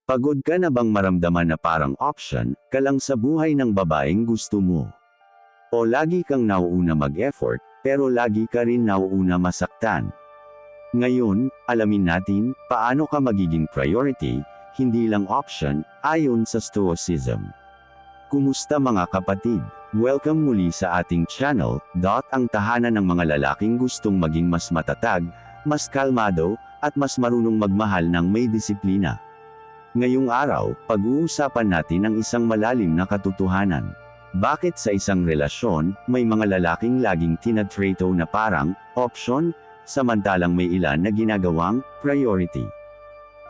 Pagod ka na bang maramdaman na parang option ka lang sa buhay ng babaeng gusto mo? O lagi kang nauuna mag-effort, pero lagi ka rin nauuna masaktan? Ngayon, alamin natin, paano ka magiging priority, hindi lang option, ayon sa Stoicism. Kumusta mga kapatid? Welcome muli sa ating channel, ang tahanan ng mga lalaking gustong maging mas matatag, mas kalmado, at mas marunong magmahal ng may disiplina. Ngayong araw, pag-uusapan natin ang isang malalim na katotohanan. Bakit sa isang relasyon, may mga lalaking laging tinatrato na parang option, samantalang may ilan na ginagawang priority?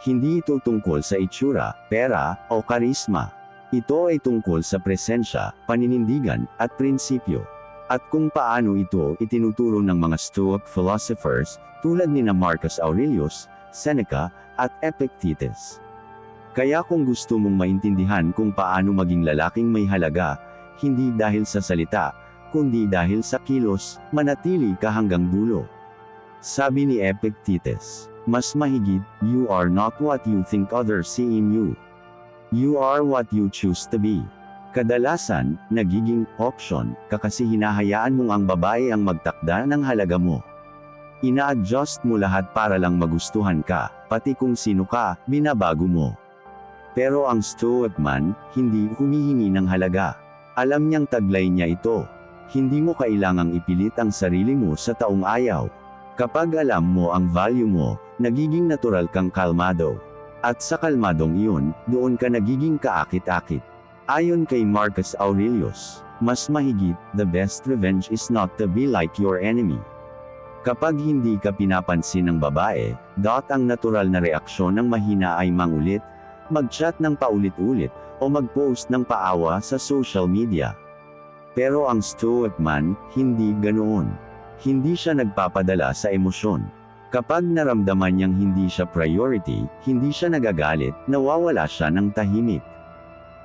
Hindi ito tungkol sa itsura, pera, o karisma. Ito ay tungkol sa presensya, paninindigan, at prinsipyo. At kung paano ito itinuturo ng mga Stoic philosophers, tulad ni Marcus Aurelius, Seneca, at Epictetus. Kaya kung gusto mong maintindihan kung paano maging lalaking may halaga, hindi dahil sa salita, kundi dahil sa kilos, manatili ka hanggang dulo. Sabi ni Epictetus, mas mahigit, you are not what you think others see in you. You are what you choose to be. Kadalasan, nagiging option ka kasi hinahayaan mong ang babae ang magtakda ng halaga mo. Ina-adjust mo lahat para lang magustuhan ka, pati kung sino ka, binabago mo. Pero ang Stoic man, hindi humihingi ng halaga. Alam niyang taglay niya ito. Hindi mo kailangang ipilit ang sarili mo sa taong ayaw. Kapag alam mo ang value mo, nagiging natural kang kalmado. At sa kalmadong iyon, doon ka nagiging kaakit-akit. Ayon kay Marcus Aurelius, mas mahigit, the best revenge is not to be like your enemy. Kapag hindi ka pinapansin ng babae, ang natural na reaksyon ng mahina ay mangulit, mag-chat ng paulit-ulit, o mag-post ng paawa sa social media. Pero ang Stoic man, hindi ganoon. Hindi siya nagpapadala sa emosyon. Kapag naramdaman niyang hindi siya priority, hindi siya nagagalit, nawawala siya ng tahimik.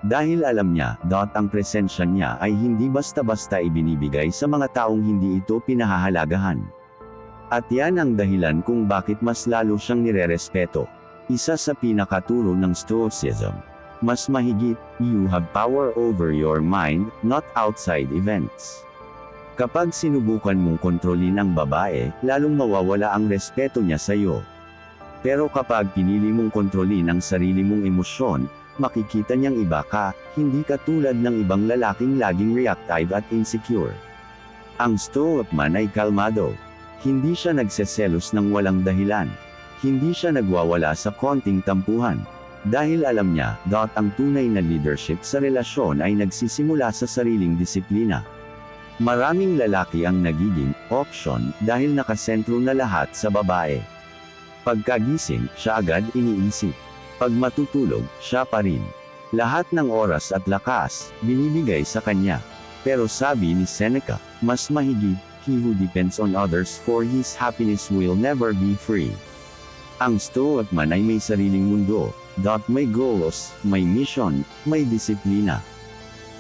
Dahil alam niya, ang presensya niya ay hindi basta-basta ibinibigay sa mga taong hindi ito pinahahalagahan. At yan ang dahilan kung bakit mas lalo siyang nirerespeto. Isa sa pinakaturo ng Stoicism. Mas mahigit, you have power over your mind, not outside events. Kapag sinubukan mong kontrolin ang babae, lalong mawawala ang respeto niya sa iyo. Pero kapag pinili mong kontrolin ang sarili mong emosyon, makikita niyang iba ka, hindi ka tulad ng ibang lalaking laging reactive at insecure. Ang Stoic man ay kalmado. Hindi siya nagseselos ng walang dahilan. Hindi siya nagwawala sa konting tampuhan. Dahil alam niya, ang tunay na leadership sa relasyon ay nagsisimula sa sariling disiplina. Maraming lalaki ang nagiging option dahil nakasentro na lahat sa babae. Pagkagising, siya agad iniisip. Pag matutulog, siya pa rin. Lahat ng oras at lakas, binibigay sa kanya. Pero sabi ni Seneca, mas mahigit, he who depends on others for his happiness will never be free. Ang Stoic man ay may sariling mundo, may goals, may mission, may disiplina.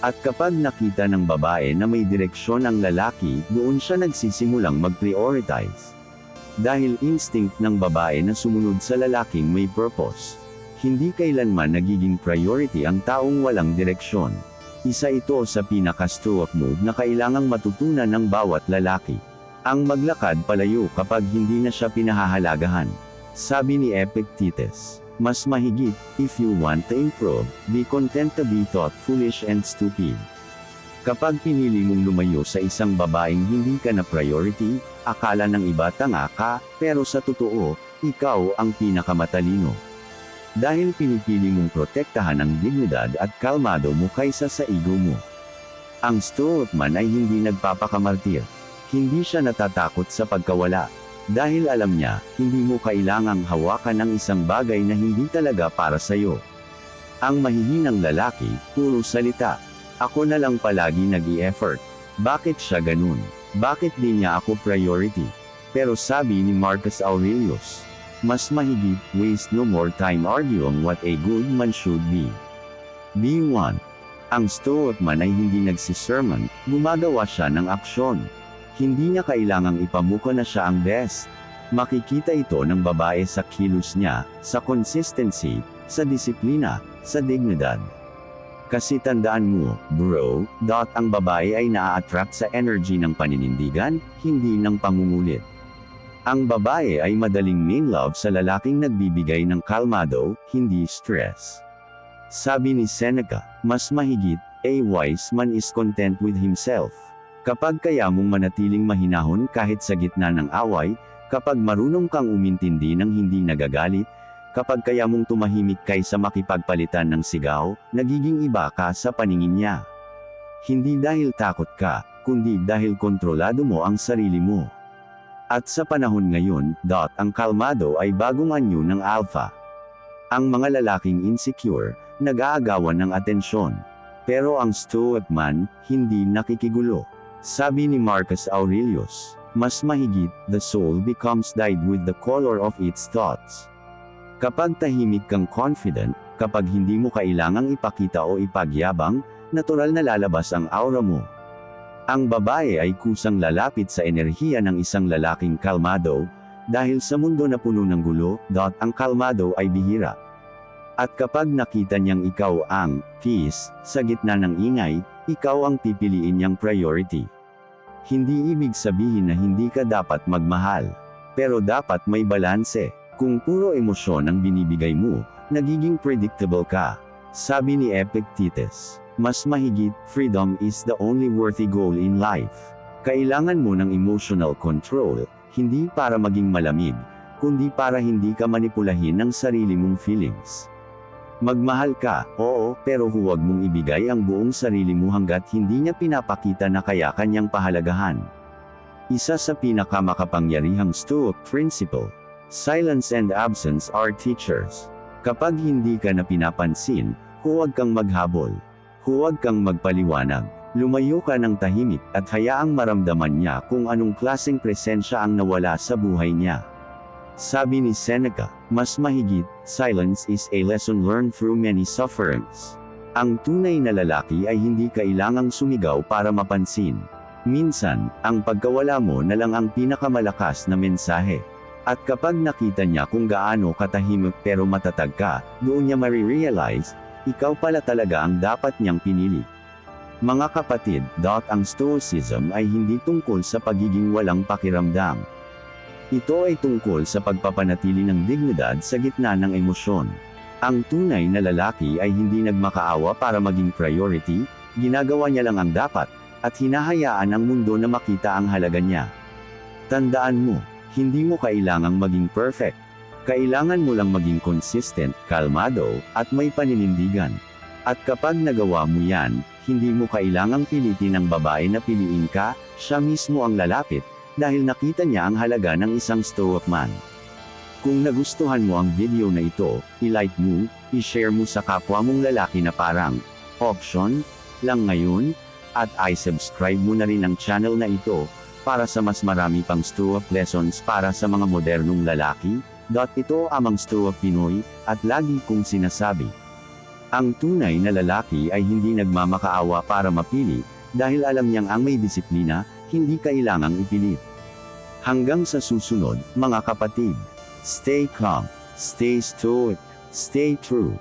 At kapag nakita ng babae na may direksyon ang lalaki, doon siya nagsisimulang mag-prioritize. Dahil instinct ng babae na sumunod sa lalaking may purpose. Hindi kailanman nagiging priority ang taong walang direksyon. Isa ito sa pinaka-Stoic move na kailangang matutunan ng bawat lalaki. Ang maglakad palayo kapag hindi na siya pinahahalagahan. Sabi ni Epictetus, mas mahigit, if you want to improve, be content to be thought foolish and stupid. Kapag pinili mong lumayo sa isang babaeng hindi ka na priority, akala ng iba tanga ka, pero sa totoo, ikaw ang pinakamatalino. Dahil pinipili mong protektahan ang dignidad at kalmado mo kaysa sa ego mo. Ang Stoic man ay hindi nagpapakamartir. Hindi siya natatakot sa pagkawala. Dahil alam niya, hindi mo kailangang hawakan ang isang bagay na hindi talaga para sa'yo. Ang mahihinang lalaki, puro salita. Ako na lang palagi nag-i-effort. Bakit siya ganun? Bakit di niya ako priority? Pero sabi ni Marcus Aurelius, mas mahigit, waste no more time arguing what a good man should be. Be one. Ang Stoic man ay hindi nagsisermon, gumagawa siya ng aksyon. Hindi niya kailangang ipamuka na siya ang best. Makikita ito ng babae sa kilos niya, sa consistency, sa disiplina, sa dignidad. Kasi tandaan mo, bro, ang babae ay naa-attract sa energy ng paninindigan, hindi ng pangungulit. Ang babae ay madaling main love sa lalaking nagbibigay ng kalmado, hindi stress. Sabi ni Seneca, mas mahigit, a wise man is content with himself. Kapag kaya mong manatiling mahinahon kahit sa gitna ng away, kapag marunong kang umintindi ng hindi nagagalit, kapag kaya mong tumahimik kaysa makipagpalitan ng sigaw, nagiging iba ka sa paningin niya. Hindi dahil takot ka, kundi dahil kontrolado mo ang sarili mo. At sa panahon ngayon, ang kalmado ay bagong anyo ng alpha. Ang mga lalaking insecure, nag-aagawan ng atensyon. Pero ang stoic man, hindi nakikigulo. Sabi ni Marcus Aurelius, mas mahigit, the soul becomes dyed with the color of its thoughts. Kapag tahimik kang confident, kapag hindi mo kailangang ipakita o ipagyabang, natural na lalabas ang aura mo. Ang babae ay kusang lalapit sa enerhiya ng isang lalaking kalmado, dahil sa mundo na puno ng gulo, ang kalmado ay bihira. At kapag nakita niyang ikaw ang peace sa gitna ng ingay, ikaw ang pipiliin niyang priority. Hindi ibig sabihin na hindi ka dapat magmahal. Pero dapat may balanse. Kung puro emosyon ang binibigay mo, nagiging predictable ka. Sabi ni Epictetus, mas mahigit, freedom is the only worthy goal in life. Kailangan mo ng emotional control, hindi para maging malamig, kundi para hindi ka manipulahin ng sarili mong feelings. Magmahal ka, oo, pero huwag mong ibigay ang buong sarili mo hanggat hindi niya pinapakita na kaya kanyang pahalagahan. Isa sa pinakamakapangyarihang Stoic principle, silence and absence are teachers. Kapag hindi ka na pinapansin, huwag kang maghabol. Huwag kang magpaliwanag. Lumayo ka ng tahimik at hayaang maramdaman niya kung anong klaseng presensya ang nawala sa buhay niya. Sabi ni Seneca, mas mahigit, silence is a lesson learned through many sufferings. Ang tunay na lalaki ay hindi kailangang sumigaw para mapansin. Minsan, ang pagkawala mo na lang ang pinakamalakas na mensahe. At kapag nakita niya kung gaano katahimik pero matatag ka, doon niya marirealize, ikaw pala talaga ang dapat niyang pinili. Mga kapatid, ang Stoicism ay hindi tungkol sa pagiging walang pakiramdam. Ito ay tungkol sa pagpapanatili ng dignidad sa gitna ng emosyon. Ang tunay na lalaki ay hindi nagmakaawa para maging priority, ginagawa niya lang ang dapat, at hinahayaan ang mundo na makita ang halaga niya. Tandaan mo, hindi mo kailangang maging perfect. Kailangan mo lang maging consistent, kalmado, at may paninindigan. At kapag nagawa mo yan, hindi mo kailangang pilitin ang babae na piliin ka, siya mismo ang lalapit, dahil nakita niya ang halaga ng isang Stoic man. Kung nagustuhan mo ang video na ito, i-like mo, i-share mo sa kapwa mong lalaki na parang option lang ngayon, at i-subscribe mo na rin ang channel na ito, para sa mas marami pang Stoic lessons para sa mga modernong lalaki. Ito amang Stoic Pinoy, at lagi kong sinasabi. Ang tunay na lalaki ay hindi nagmamakaawa para mapili, dahil alam niyang ang may disiplina, hindi kailangang ipilit. Hanggang sa susunod, mga kapatid. Stay calm, stay stoic, stay true.